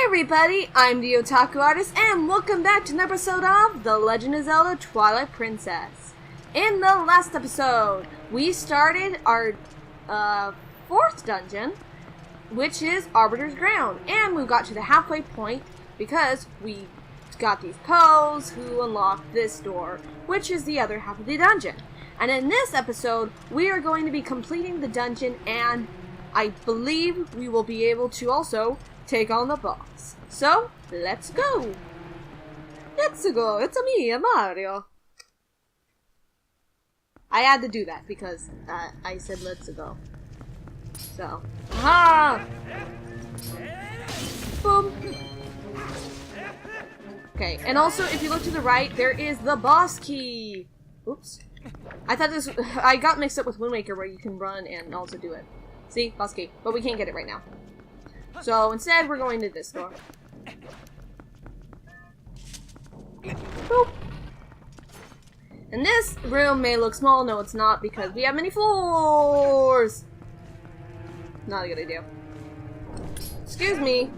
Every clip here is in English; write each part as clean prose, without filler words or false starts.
everybody, I'm the Otaku Artist, and welcome back to an episode of The Legend of Zelda Twilight Princess. In the last episode, we started our fourth dungeon, which is Arbiter's Ground, and we got to the halfway point because we got these Poes who unlocked this door, which is the other half of the dungeon. And in this episode, we are going to be completing the dungeon, and I believe we will be able to also take on the boss. So, let's go! Let's go! It's me, Mario! I had to do that because I said let's go. So, aha! Boom! Okay, and also if you look to the right, there is the boss key! Oops. I thought this, I got mixed up with Wind Waker where you can run and also do it. See? Boss key. But we can't get it right now. So instead, we're going to this door. Boop. And this room may look small. No, it's not, because we have many floors. Not a good idea. Excuse me.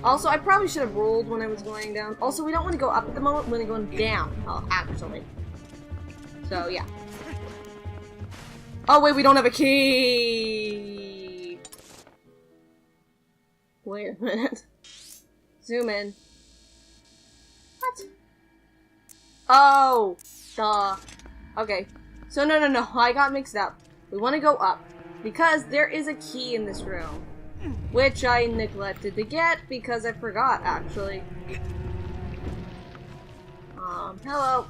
Also, I probably should have rolled when I was going down. Also, we don't want to go up at the moment. We want to go down. Oh, actually. So, yeah. Oh, wait, we don't have a key. Wait a minute. Zoom in. What? Oh, duh. Okay. So, no. I got mixed up. We want to go up because there is a key in this room, which I neglected to get because I forgot, actually. Hello.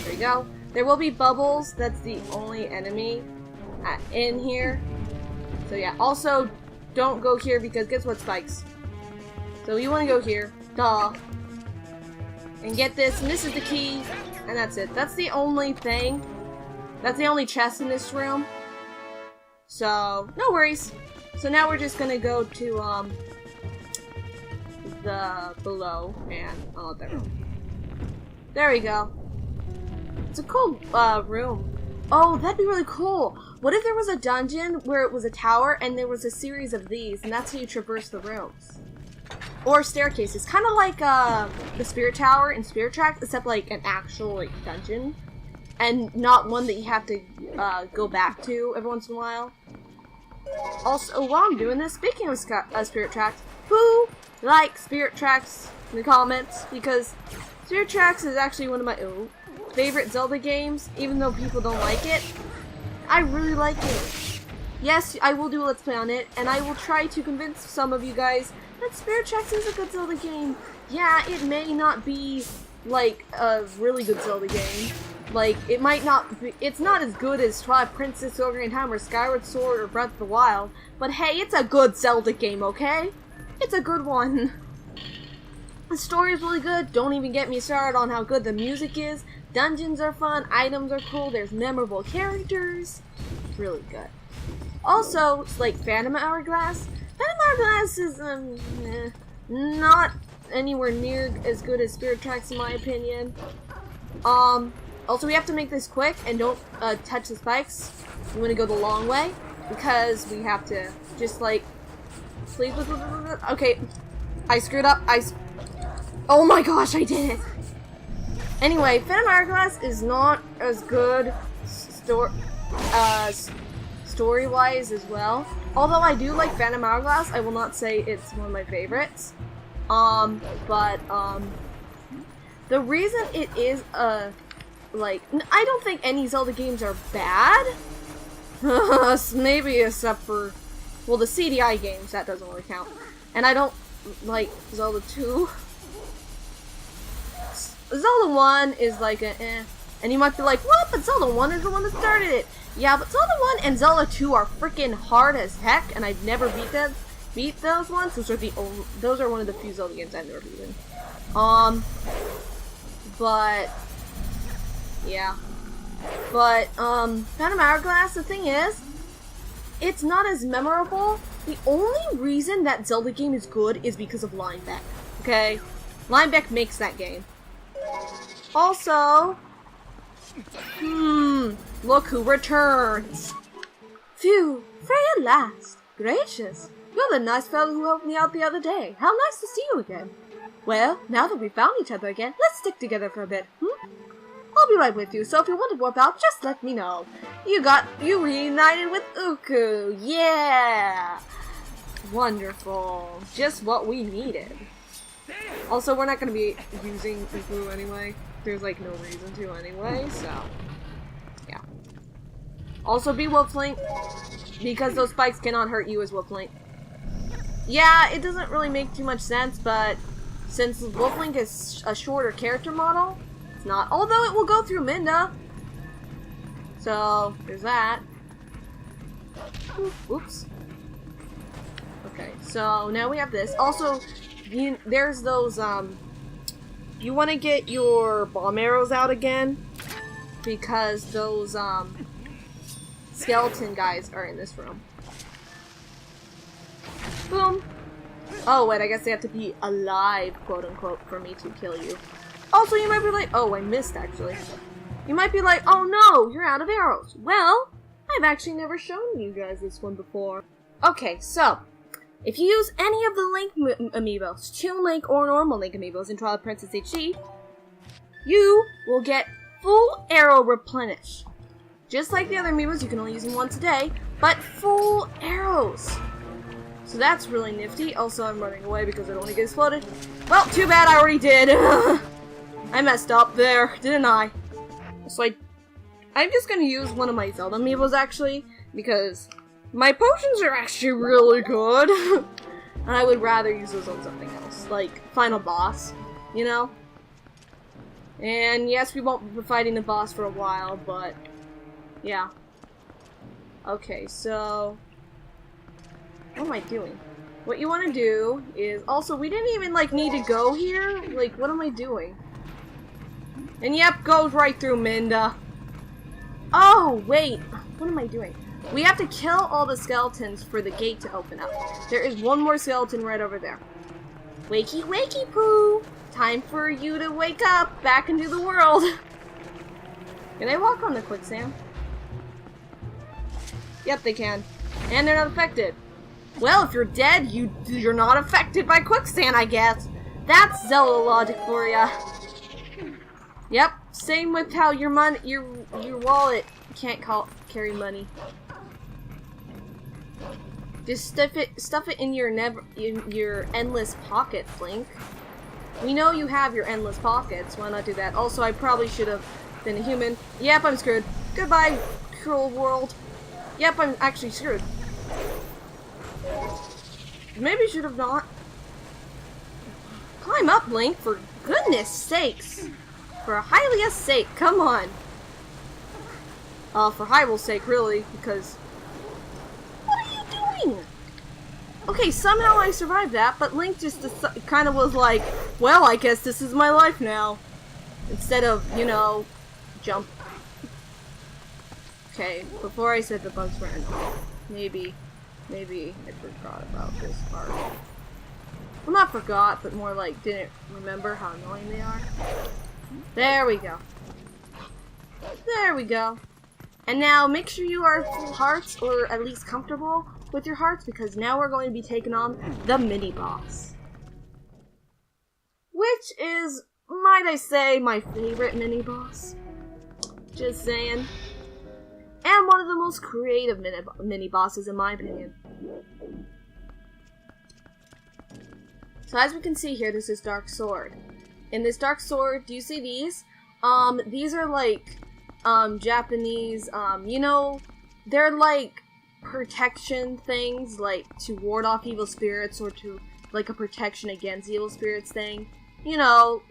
There you go. There will be bubbles. That's the only enemy in here. So yeah, also don't go here because guess what, spikes. So you want to go here. Duh. And get this, and this is the key, and that's it. That's the only thing. That's the only chest in this room. So, no worries. So now we're just gonna go to, the below, and I'll let that room. There we go. It's a cool, room. Oh, that'd be really cool. What if there was a dungeon where it was a tower and there was a series of these, and that's how you traverse the rooms? Or staircases. Kind of like, the Spirit Tower in Spirit Tracks, except like an actual, like, dungeon. And not one that you have to, go back to every once in a while. Also, while I'm doing this, speaking of Spirit Tracks, who likes Spirit Tracks in the comments? Because Spirit Tracks is actually one of my favorite Zelda games, even though people don't like it. I really like it. Yes, I will do a Let's Play on it, and I will try to convince some of you guys that Spirit Tracks is a good Zelda game. Yeah, it may not be, like, a really good Zelda game. Like, it might not be, it's not as good as Twilight Princess, Ocarina of Time, or Skyward Sword, or Breath of the Wild, but hey, it's a good Zelda game, okay? It's a good one. The story is really good. Don't even get me started on how good the music is. Dungeons are fun, items are cool, there's memorable characters. It's really good. Also, it's like Phantom Hourglass. Phantom Hourglass is, not anywhere near as good as Spirit Tracks in my opinion. Also we have to make this quick and don't, touch the spikes. We want to go the long way because we have to just like, please, okay, I screwed up, oh my gosh, I did it! Anyway, Phantom Hourglass is not as good story-wise as well. Although I do like Phantom Hourglass, I will not say it's one of my favorites. The reason it is, like, I don't think any Zelda games are bad. Maybe except for, well, the CDI games, that doesn't really count. And I don't like Zelda 2. Zelda 1 is like a and you might be like, what? But Zelda 1 is the one that started it. Yeah, but Zelda 1 and Zelda 2 are freaking hard as heck, and I've never beat those ones. Those are one of the few Zelda games I've never beaten. But yeah. But Phantom Hourglass, the thing is, it's not as memorable. The only reason that Zelda game is good is because of Linebeck. Okay? Linebeck makes that game. Also, look who returns. Phew, Frey at last. Gracious! You're the nice fellow who helped me out the other day. How nice to see you again. Well, now that we've found each other again, let's stick together for a bit, I'll be right with you, so if you want to warp out, just let me know. You reunited with Uku! Yeah! Wonderful. Just what we needed. Also, we're not going to be using Uku anyway. There's like no reason to anyway, so... yeah. Also, be Wolflink, because those spikes cannot hurt you as Wolflink. Yeah, it doesn't really make too much sense, but since Wolflink is a shorter character model, it's not. Although it will go through Minda. So, there's that. Oops. Okay, so now we have this. Also, there's those, you want to get your bomb arrows out again, because those, skeleton guys are in this room. Boom. Oh, wait, I guess they have to be alive, quote-unquote, for me to kill you. Also, you might be like, oh, I missed, actually. You might be like, oh no, you're out of arrows. Well, I've actually never shown you guys this one before. Okay, so, if you use any of the Link amiibos, Toon Link or normal Link amiibos in Twilight Princess HD, you will get full arrow replenish. Just like the other amiibos, you can only use them once a day, but full arrows. So that's really nifty. Also, I'm running away because I don't want to get exploded. Well, too bad I already did. I messed up there, didn't I? So I'm just gonna use one of my Zelda amiibos actually, because my potions are actually really good. And I would rather use those on something else, like final boss, you know? And yes, we won't be fighting the boss for a while, but yeah. Okay, so what am I doing? What you want to do is, also, we didn't even, like, need to go here. Like, what am I doing? And yep, goes right through Minda. Oh, wait. What am I doing? We have to kill all the skeletons for the gate to open up. There is one more skeleton right over there. Wakey, wakey, poo. Time for you to wake up back into the world. Can they walk on the quicksand? Yep, they can. And they're not affected. Well, if you're dead, you're not affected by quicksand, I guess. That's Zelda logic for ya. Yep, same with how your wallet can't carry money. Just stuff it in your endless pocket, Blink. We know you have your endless pockets. Why not do that? Also, I probably should have been a human. Yep, I'm screwed. Goodbye, cruel world. Yep, I'm actually screwed. Maybe should have not. Climb up, Link, for goodness sakes. For Hylia's sake, come on. For Hyrule's sake, really, because... what are you doing? Okay, somehow I survived that, but Link just kind of was like, well, I guess this is my life now. Instead of, you know, jump. Okay, before I said the bugs were annoying, maybe I forgot about this part. Well, not forgot, but more like didn't remember how annoying they are. There we go. There we go. And now make sure you are full hearts, or at least comfortable with your hearts, because now we're going to be taking on the mini-boss. Which is, might I say, my favorite mini-boss. Just saying. And one of the most creative mini-bosses in my opinion. So as we can see here, this is Dark Sword. In this Dark Sword, do you see these? These are like, Japanese, you know, they're like protection things, like to ward off evil spirits or to, like a protection against evil spirits thing. You know,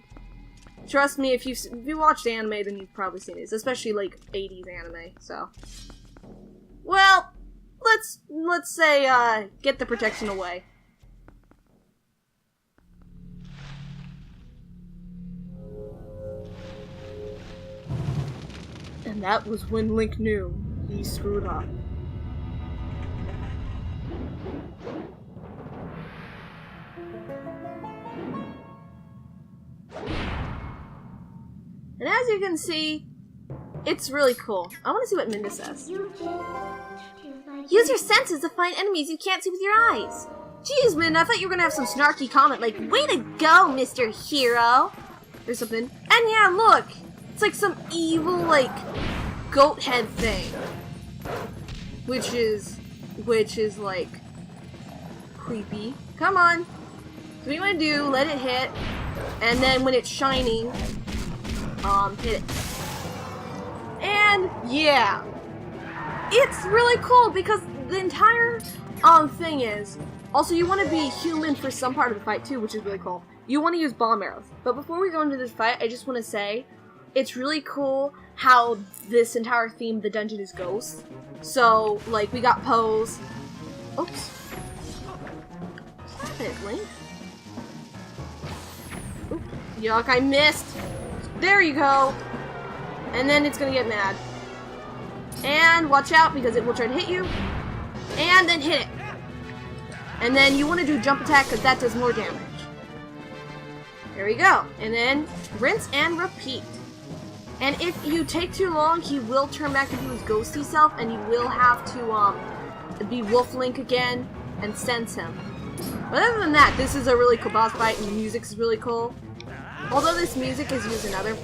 trust me, if you watched anime, then you've probably seen these, especially like 80s anime, so. Well, let's say, get the protection away. And that was when Link knew he screwed up. And as you can see, it's really cool. I want to see what Minda says. You changed to my Use your senses to find enemies you can't see with your eyes. Jeez, man, I thought you were gonna have some snarky comment like, way to go, Mr. Hero! Or something. And yeah, look! It's like some evil, like, goat head thing. Which is, like, creepy. Come on! So what you wanna do, let it hit, and then when it's shining, hit it. And, yeah! It's really cool because the entire, thing is, also you want to be human for some part of the fight too, which is really cool. You want to use bomb arrows. But before we go into this fight, I just want to say, it's really cool how this entire theme of the dungeon is ghosts. So, like, we got Pose. Oops. Stop it, Link. Oop. Yuck, I missed. There you go. And then it's gonna get mad. And watch out, because it will try to hit you. And then hit it. And then you want to do jump attack, because that does more damage. There we go. And then rinse and repeat. And if you take too long, he will turn back into his ghosty self, and you will have to be Wolf Link again and sense him. But other than that, this is a really cool boss fight, and the music is really cool. Although this music is used in other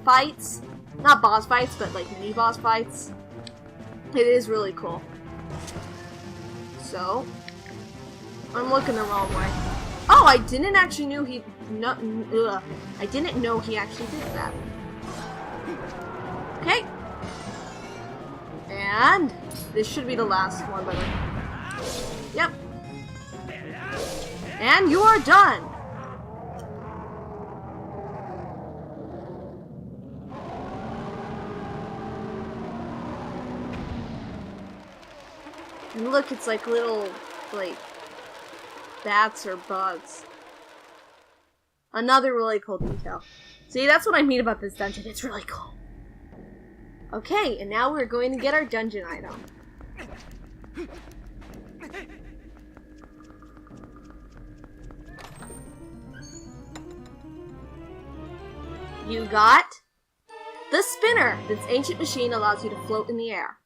fights, not boss fights, but like mini boss fights, it is really cool. So, I'm looking the wrong way. Oh, I didn't actually know he. No, I didn't know he actually did that. Okay. And this should be the last one, by the way. Yep. And you are done. And look, it's like little, like, bats or bugs. Another really cool detail. See, that's what I mean about this dungeon. It's really cool. Okay, and now we're going to get our dungeon item. You got the spinner. This ancient machine allows you to float in the air.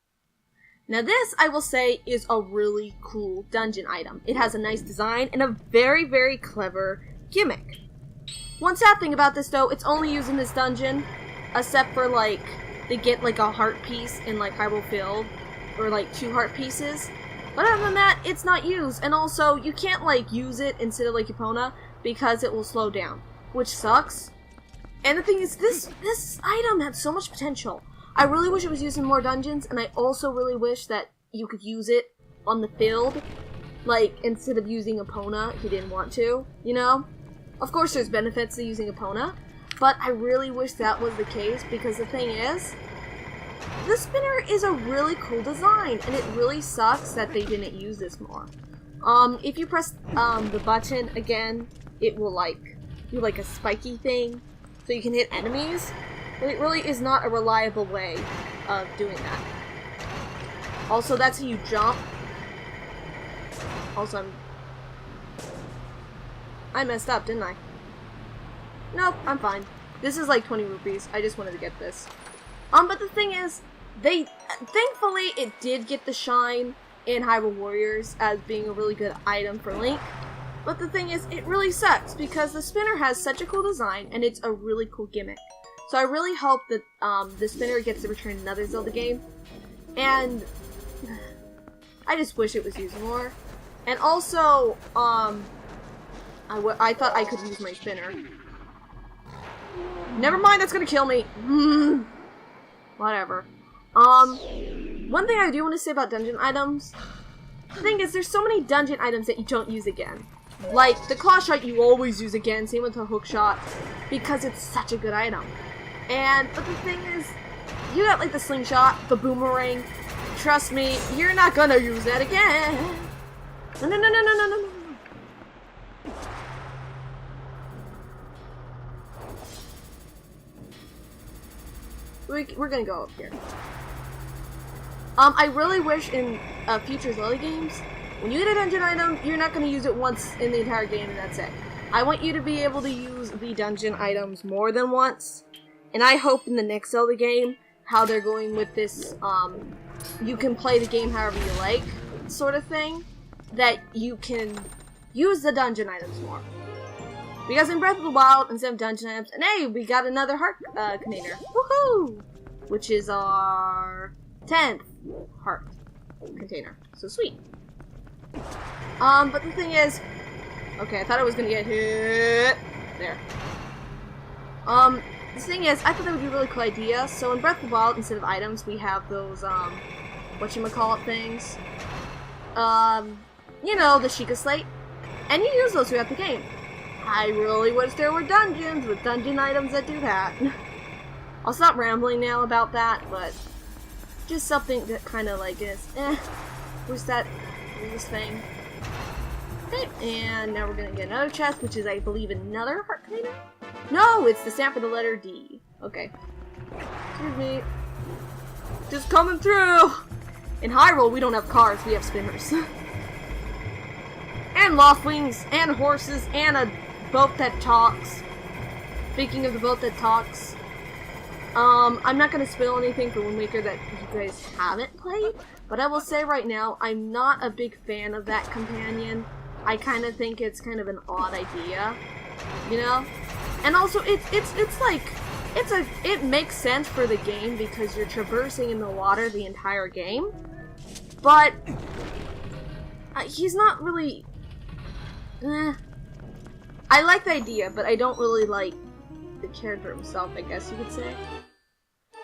Now this, I will say, is a really cool dungeon item. It has a nice design and a very, very clever gimmick. One sad thing about this, though, it's only used in this dungeon, except for, like, they get, like, a heart piece in, like, Hyrule Field, or, like, 2 heart pieces. But other than that, it's not used, and also, you can't, like, use it instead of, like, Epona, because it will slow down, which sucks. And the thing is, this item had so much potential. I really wish it was used in more dungeons, and I also really wish that you could use it on the field, like, instead of using Epona if you didn't want to, you know? Of course there's benefits to using Epona, but I really wish that was the case, because the thing is, the spinner is a really cool design, and it really sucks that they didn't use this more. If you press, the button again, it will, like, do, like, a spiky thing, so you can hit enemies. But it really is not a reliable way of doing that. Also, that's how you jump. Also, I messed up, didn't I? Nope, I'm fine. This is like 20 rupees. I just wanted to get this. But the thing is, thankfully, it did get the shine in Hyrule Warriors as being a really good item for Link. But the thing is, it really sucks because the spinner has such a cool design and it's a really cool gimmick. So I really hope that the spinner gets to return in another Zelda game. And I just wish it was used more. And also, I thought I could use my spinner. Never mind, that's gonna kill me. Whatever. One thing I do want to say about dungeon items, the thing is, there's so many dungeon items that you don't use again. Like, the claw shot you always use again, same with the hook shot, because it's such a good item. But the thing is, you got like the slingshot, the boomerang. Trust me, you're not gonna use that again. No. We're gonna go up here. I really wish in future Zelda games, when you get a dungeon item, you're not gonna use it once in the entire game and that's it. I want you to be able to use the dungeon items more than once. And I hope in the next Zelda game, how they're going with this you can play the game however you like, sort of thing, that you can use the dungeon items more. Because in Breath of the Wild, instead of dungeon items, and hey, we got another heart container. Woohoo! Which is our 10th heart container. So sweet. But the thing is, okay, I thought I was gonna get hit. There. The thing is, I thought that would be a really cool idea. So in Breath of the Wild, instead of items, we have those, whatchamacallit things. You know, the Sheikah Slate. And you use those throughout the game. I really wish there were dungeons with dungeon items that do that. I'll stop rambling now about that, but just something that kind of like is, where's this thing? Okay, and now we're gonna get another chest, which is, I believe, another heart container? No, it's the stamp for the letter D. Okay. Excuse me. Just coming through! In Hyrule, we don't have cars, we have spinners. And loft wings, and horses, and a boat that talks. Speaking of the boat that talks, I'm not gonna spoil anything for Wind Waker that you guys haven't played, but I will say right now, I'm not a big fan of that companion. I kind of think it's kind of an odd idea, you know? And also, it makes sense for the game because you're traversing in the water the entire game, but he's not really. I like the idea, but I don't really like the character himself, I guess you could say.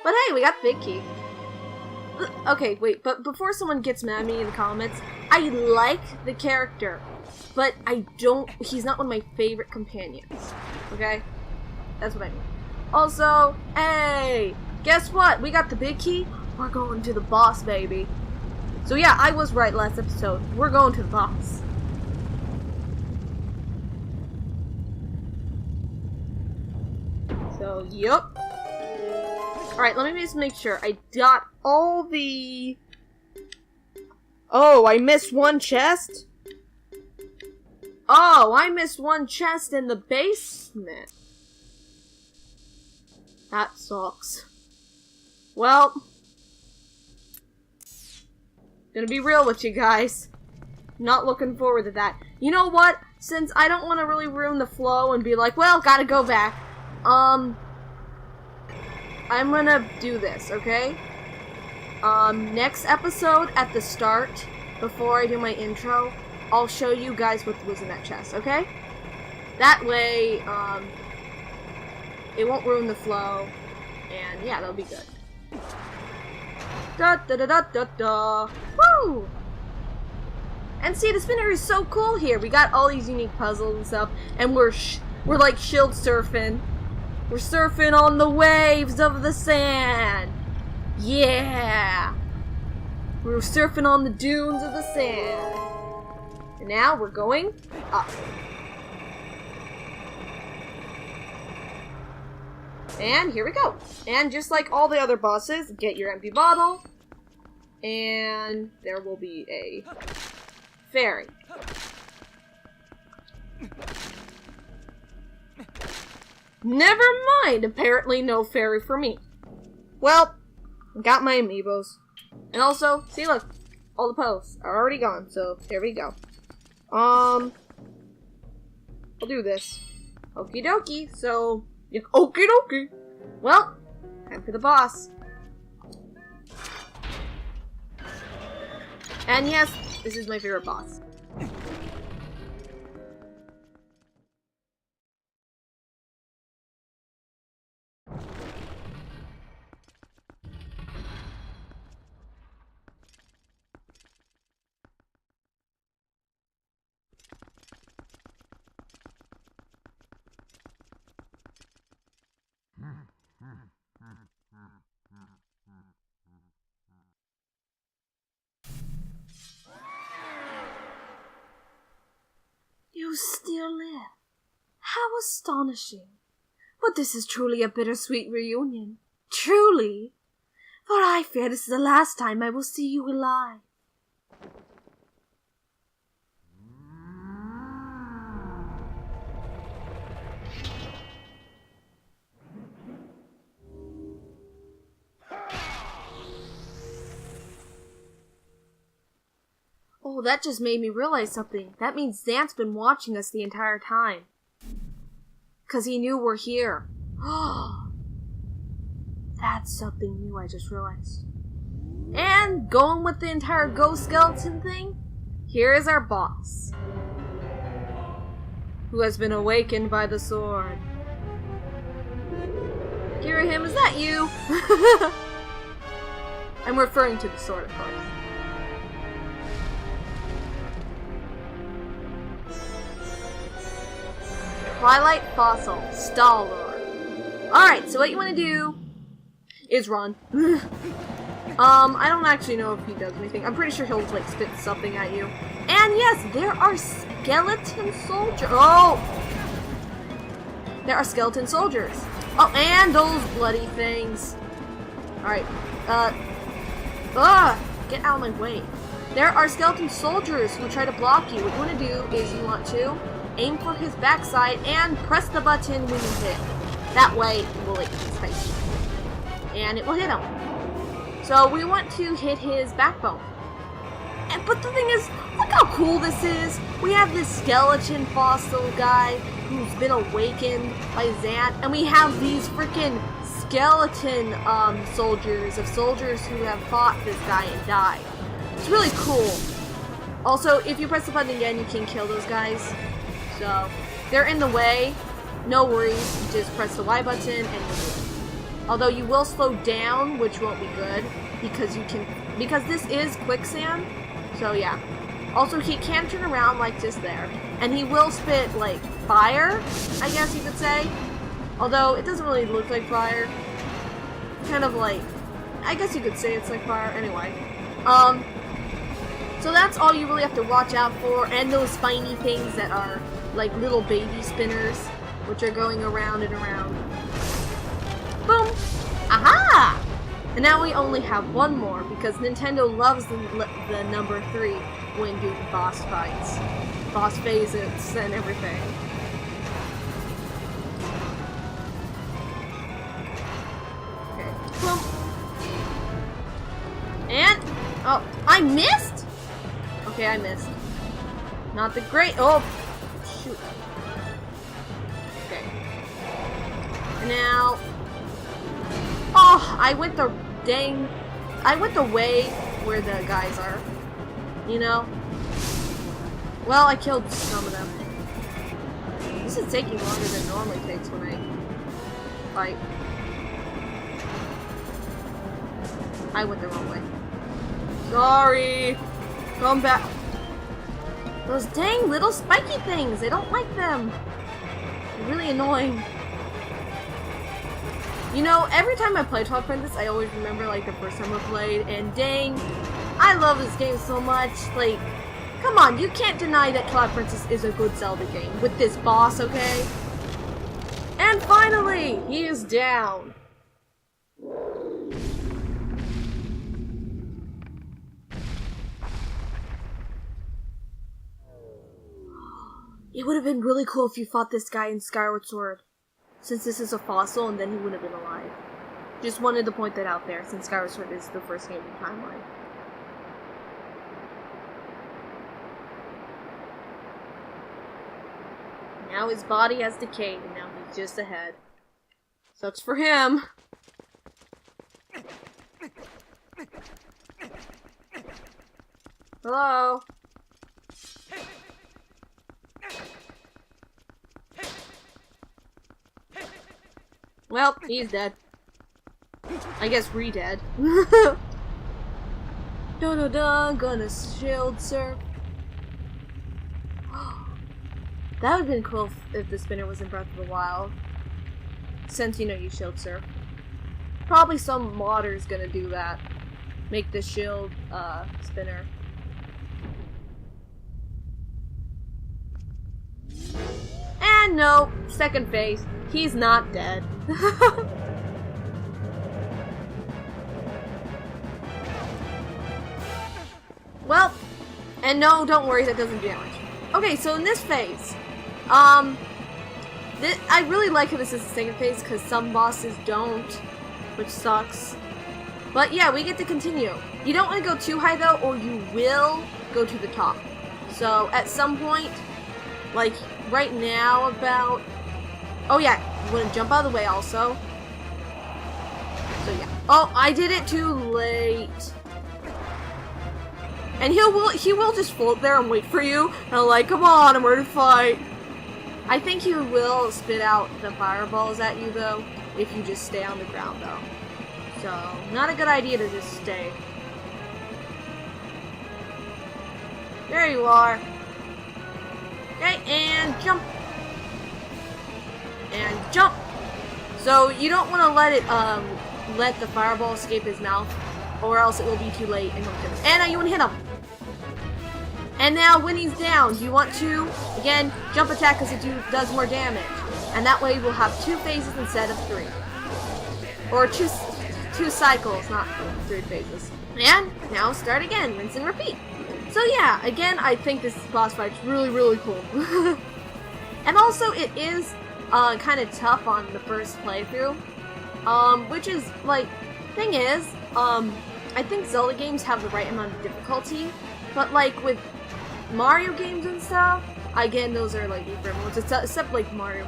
But hey, we got the big key. Okay, wait, but before someone gets mad at me in the comments, I like the character, but he's not one of my favorite companions. Okay? That's what I mean. Also, hey, guess what? We got the big key. We're going to the boss, baby. So yeah, I was right last episode. We're going to the boss. So, yup. Alright, let me just make sure. I got all the... Oh, I missed one chest? Oh, I missed one chest in the basement. That sucks. Well, gonna be real with you guys. Not looking forward to that. You know what? Since I don't want to really ruin the flow and be like, well, gotta go back. I'm gonna do this, okay? Next episode at the start, before I do my intro, I'll show you guys what was in that chest, okay? That way, it won't ruin the flow, and yeah, that'll be good. Da da da da da da! Woo! And see, the spinner is so cool here. We got all these unique puzzles and stuff, and we're like shield surfing. We're surfing on the waves of the sand. Yeah! We're surfing on the dunes of the sand. And now we're going up. And here we go. And just like all the other bosses, get your empty bottle. And there will be a fairy. Never mind, apparently no fairy for me. Well, got my amiibos. And also, see look, all the posts are already gone, so there we go. I'll do this. Okie dokie, so, yeah, okie dokie. Well, time for the boss. And yes, this is my favorite boss. You still live. How astonishing. But this is truly a bittersweet reunion. Truly. For I fear this is the last time I will see you alive. Oh, that just made me realize something. That means Xant's been watching us the entire time. 'Cause he knew we're here. That's something new I just realized. And going with the entire ghost skeleton thing, here is our boss. Who has been awakened by the sword. Hear him, is that you? I'm referring to the sword, of course. Twilight Fossil, Stalor. Alright, so what you want to do is run. I don't actually know if he does anything. I'm pretty sure he'll, like, spit something at you. And yes, there are skeleton soldiers. Oh! There are skeleton soldiers. Oh, and those bloody things. Alright, get out of my way. There are skeleton soldiers who try to block you. What you want to do is you want to aim for his backside and press the button when you hit. That way, it will, like, spicy. And it will hit him. So we want to hit his backbone. But the thing is, look how cool this is. We have this skeleton fossil guy who's been awakened by Xant, and we have these freaking skeleton soldiers who have fought this guy and died. It's really cool. Also, if you press the button again, you can kill those guys. So, they're in the way. No worries, you just press the Y button and you'll do it. Although you will slow down, which won't be good, because this is quicksand. So yeah. Also, he can turn around like just there, and he will spit like fire, I guess you could say. Although it doesn't really look like fire. Kind of like, I guess you could say it's like fire. Anyway, so that's all you really have to watch out for, and those spiny things that are like little baby spinners, which are going around and around. Boom! Aha! And now we only have one more, because Nintendo loves the number 3 when doing boss fights. Boss phases and everything. Okay, boom. And, oh, I missed? Okay, I missed. Not the great, oh, shoot. Okay. And now, oh, I went the way where the guys are, you know? Well, I killed some of them. This is taking longer than it normally takes when I fight. I went the wrong way. Sorry! Come back. Those dang little spiky things, I don't like them. They're really annoying. You know, every time I play Twilight Princess, I always remember, like, the first time I played, and dang, I love this game so much. Like, come on, you can't deny that Twilight Princess is a good Zelda game with this boss, okay? And finally, he is down. It would have been really cool if you fought this guy in Skyward Sword. Since this is a fossil, and then he would have been alive. Just wanted to point that out there, since Skyward Sword is the first game in the timeline. Now his body has decayed, and now he's just ahead. Sucks for him. Hello? Well, he's dead. I guess re-dead. Dun-dun-dun, gonna shield surf. That would've been cool if the spinner was in Breath of the Wild. Since, you know, you shield surf. Probably some modder's gonna do that. Make the shield, spinner. And no, second phase. He's not dead. Well, and no, don't worry, that doesn't damage. Okay, so in this phase, I really like how this is the second phase, because some bosses don't, which sucks. But yeah, we get to continue. You don't want to go too high though, or you will go to the top. So at some point, like right now about... Oh yeah, you want to jump out of the way also. So yeah. Oh, I did it too late. And he will just float there and wait for you. And I'm like, come on, I'm ready to fight. I think he will spit out the fireballs at you though, if you just stay on the ground though. So, not a good idea to just stay. There you are. Okay, and jump. And jump. So, you don't want to let the fireball escape his mouth, or else it will be too late and he'll get it. And now you want to hit him. And now when he's down, you want to, again, jump attack because it does more damage. And that way we'll have 2 phases instead of 3. Or two cycles, not 3 phases. And now start again, rinse and repeat. So yeah, again, I think this boss fight's really, really cool. And also it is kind of tough on the first playthrough. Which is, like, thing is, I think Zelda games have the right amount of difficulty. But like with Mario games and stuff, again, those are like equivalent ones, except like Mario,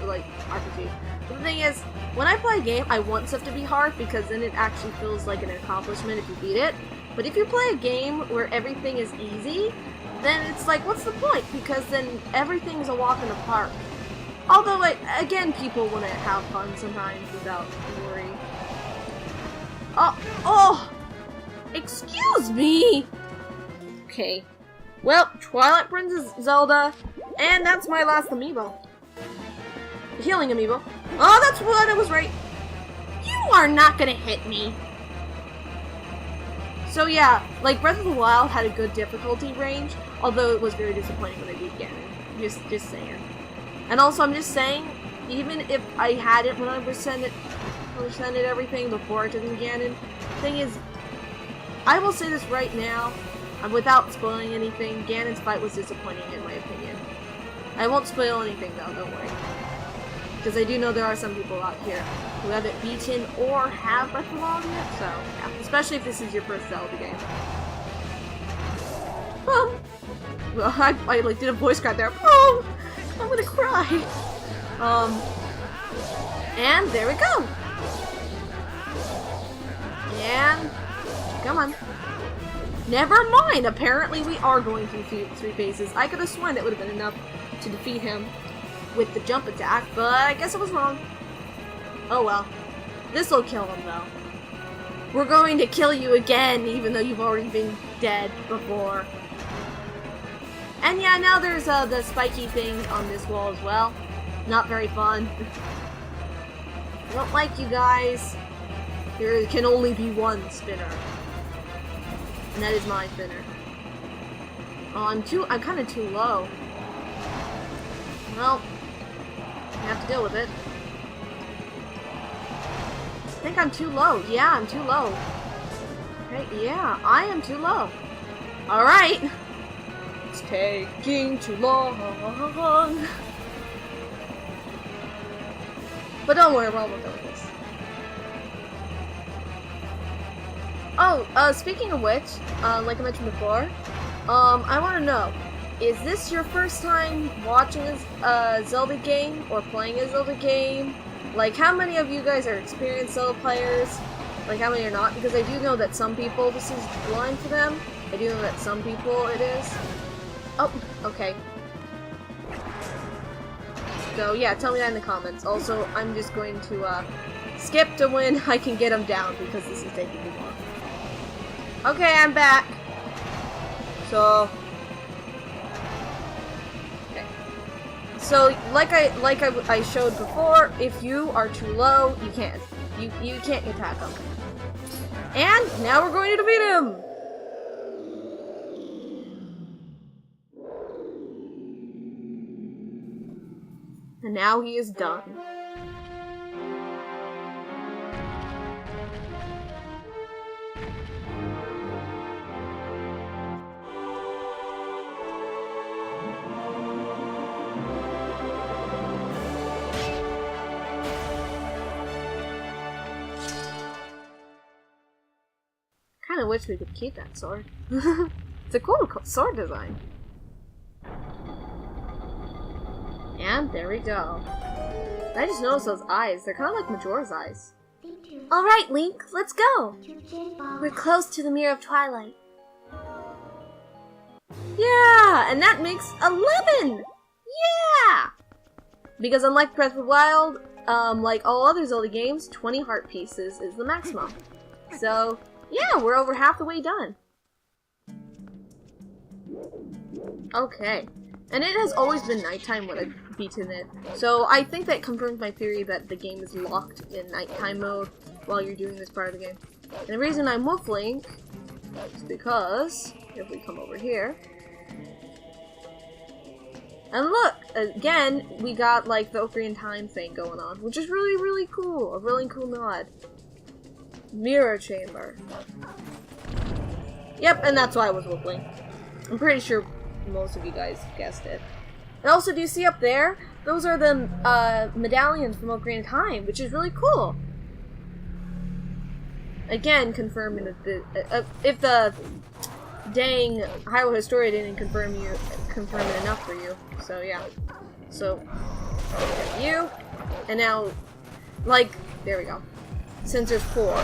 like RPG. But the thing is, when I play a game, I want stuff to be hard because then it actually feels like an accomplishment if you beat it. But if you play a game where everything is easy, then it's like, what's the point? Because then everything's a walk in the park. Although, like, again, people want to have fun sometimes without worry. Oh! Excuse me! Okay. Well, Twilight Princess Zelda, and that's my last amiibo. Healing amiibo. Oh, that's what I was right. You are not gonna hit me. So yeah, like Breath of the Wild had a good difficulty range, although it was very disappointing when I beat Ganon. Just saying. And also, I'm just saying, even if I had it when I presented everything before I took in Ganon, thing is, I will say this right now, without spoiling anything, Ganon's fight was disappointing in my opinion. I won't spoil anything though, don't worry. Because I do know there are some people out here who haven't beaten or have Breath of the Wild yet, so yeah. Especially if this is your first Zelda game. Well, I like did a voice crack there. Oh, I'm gonna cry. And there we go. And come on. Never mind. Apparently, we are going through 3 phases. I could have sworn that would have been enough to defeat him with the jump attack, but I guess I was wrong. Oh well. This'll kill him though. We're going to kill you again, even though you've already been dead before. And yeah, now there's the spiky thing on this wall as well. Not very fun. I don't like you guys. There can only be one spinner. And that is my spinner. Oh, I'm kind of too low. Well, I have to deal with it. I think I'm too low. Yeah, I'm too low. Okay, yeah, I am too low. Alright. It's taking too long. But don't worry, we're almost done with this. Oh, speaking of which, like I mentioned before, I want to know, is this your first time watching a Zelda game or playing a Zelda game? Like, how many of you guys are experienced Zelda players? Like, how many are not? Because I do know that some people, this is blind for them. I do know that some people it is. Oh, okay. So, yeah, tell me that in the comments. Also, I'm just going to, skip to when I can get them down, because this is taking too long. Okay, I'm back. So... So, like I showed before, if you are too low, you can't. You can't attack him. And now we're going to defeat him! And now he is done. wish we could keep that sword. It's a cool sword design. And there we go. I just noticed those eyes. They're kind of like Majora's eyes. Alright, Link, let's go! We're close to the Mirror of Twilight. Yeah! And that makes 11! Yeah! Because unlike Breath of the Wild, like all other Zelda games, 20 heart pieces is the maximum. So, yeah, we're over half the way done. Okay. And it has always been nighttime when I've beaten it. So I think that confirms my theory that the game is locked in nighttime mode while you're doing this part of the game. And the reason I'm with Link is because, if we come over here, and look, again, we got like the Ocarina of Time thing going on, which is really, really cool. A really cool nod. Mirror chamber. Yep, and that's why I was with Link. I'm pretty sure most of you guys guessed it. And also, do you see up there? Those are the medallions from Ocarina of Time, which is really cool. Again, confirming that if the dang Hyrule Historia didn't confirm it enough for you. So yeah. So you, and now, like, there we go. Since there's 4,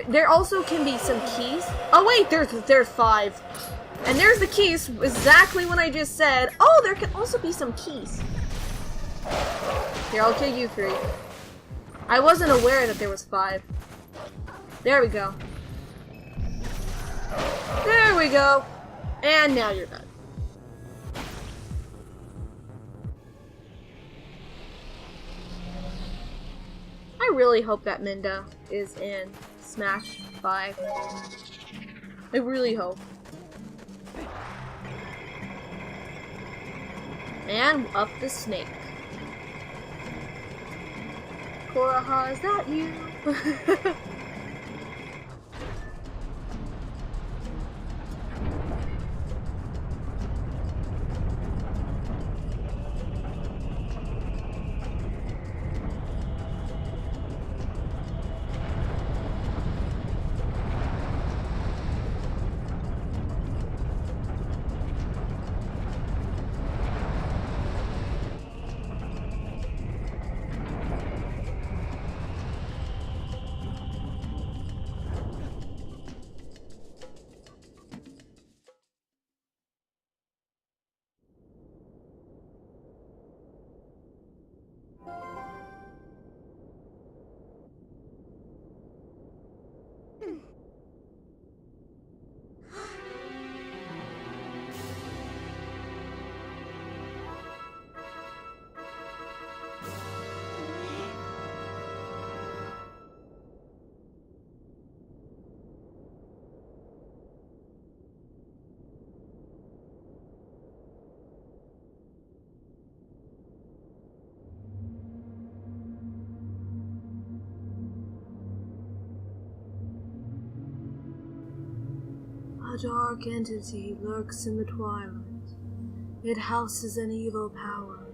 there also can be some keys. Oh wait, there's 5. And there's the keys, exactly what I just said. Oh, there can also be some keys. Here, I'll kill you 3. I wasn't aware that there was 5. There we go. There we go. And now you're done. I really hope that Minda is in Smash 5. I really hope. And up the snake. Koraha, is that you? A dark entity lurks in the twilight. It houses an evil power.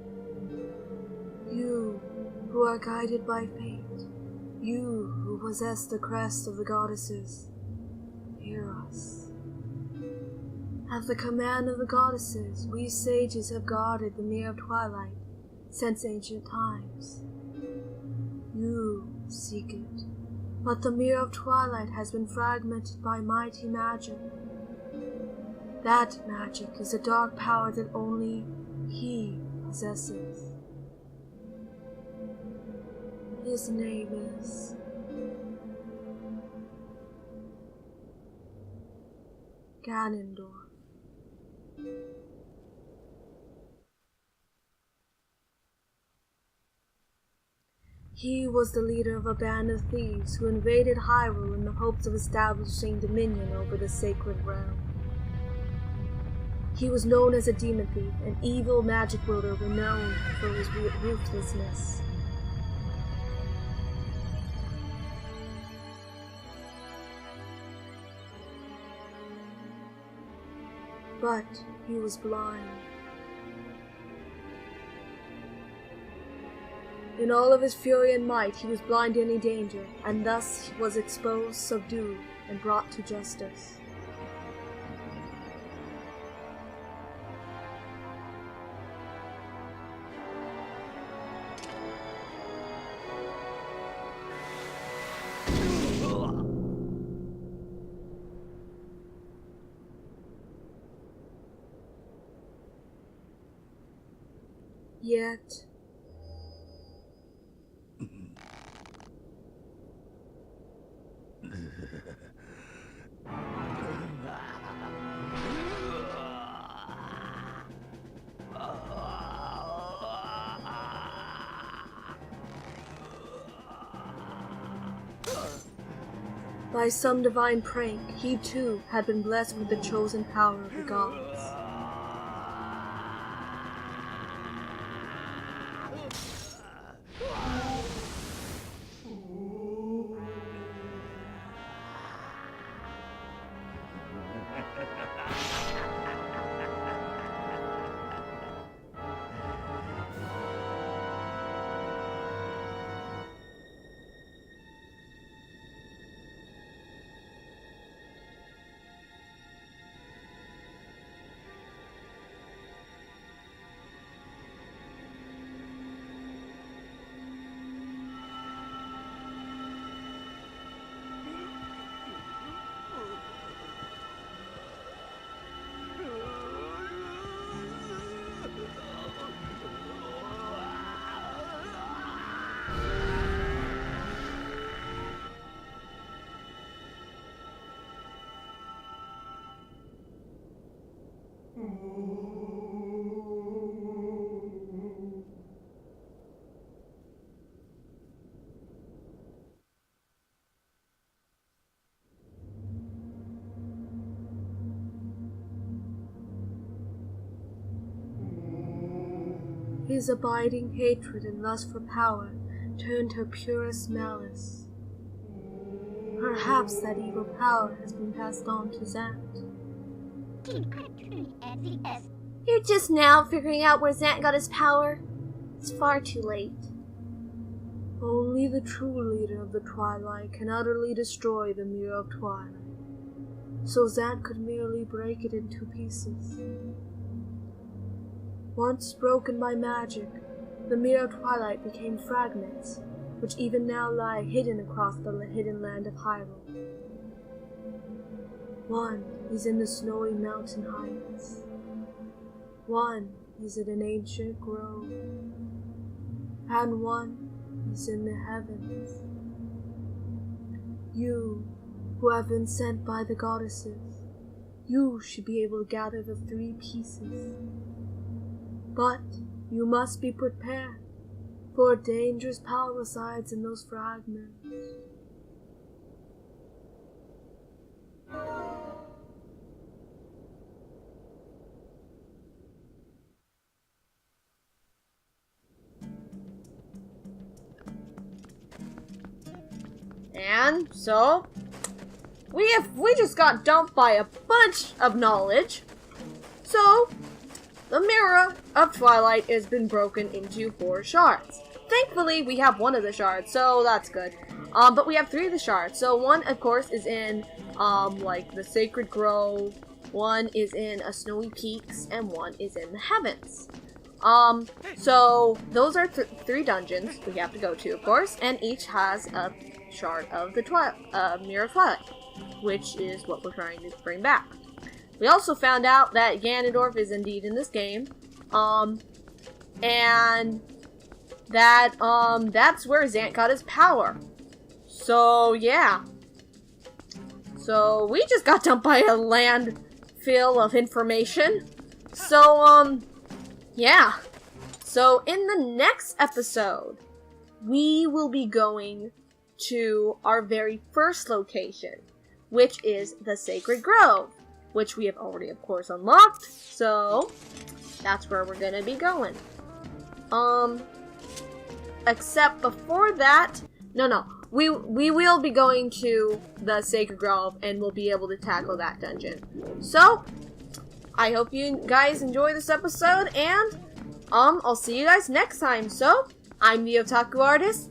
You, who are guided by fate, you who possess the crest of the goddesses, hear us. At the command of the goddesses, we sages have guarded the Mirror of Twilight since ancient times. You seek it, but the Mirror of Twilight has been fragmented by mighty magic. That magic is a dark power that only he possesses. His name is Ganondorf. He was the leader of a band of thieves who invaded Hyrule in the hopes of establishing dominion over the sacred realm. He was known as a demon thief, an evil magic wielder renowned for his ruthlessness. But he was blind. In all of his fury and might, he was blind to any danger, and thus was exposed, subdued, and brought to justice. Yet, by some divine prank, he too had been blessed with the chosen power of the gods. His abiding hatred and lust for power turned her purest malice. Perhaps that evil power has been passed on to Zant. You're just now figuring out where Zant got his power? It's far too late. Only the true leader of the Twilight can utterly destroy the Mirror of Twilight, so Zant could merely break it into pieces. Once broken by magic, the Mirror of Twilight became fragments, which even now lie hidden across the hidden land of Hyrule. One is in the snowy mountain heights. One is in an ancient grove. And one is in the heavens. You, who have been sent by the goddesses, you should be able to gather the 3 pieces. But you must be prepared, for a dangerous power resides in those fragments. And so we just got dumped by a bunch of knowledge. So the Mirror of Twilight has been broken into 4 shards. Thankfully, we have one of the shards, so that's good. But we have 3 of the shards. So one, of course, is in like the Sacred Grove. One is in a Snowy Peaks, and one is in the Heavens. So those are 3 dungeons we have to go to, of course, and each has a shard of the Mirror of Twilight, which is what we're trying to bring back. We also found out that Ganondorf is indeed in this game, and that, that's where Zant got his power. So, yeah. So, we just got dumped by a landfill of information. So, yeah. So, in the next episode, we will be going to our very first location, which is the Sacred Grove, which we have already, of course, unlocked. So, that's where we're gonna be going. Except before that, we will be going to the Sacred Grove, and we'll be able to tackle that dungeon. So, I hope you guys enjoy this episode, and, I'll see you guys next time. So, I'm the Otaku Artist,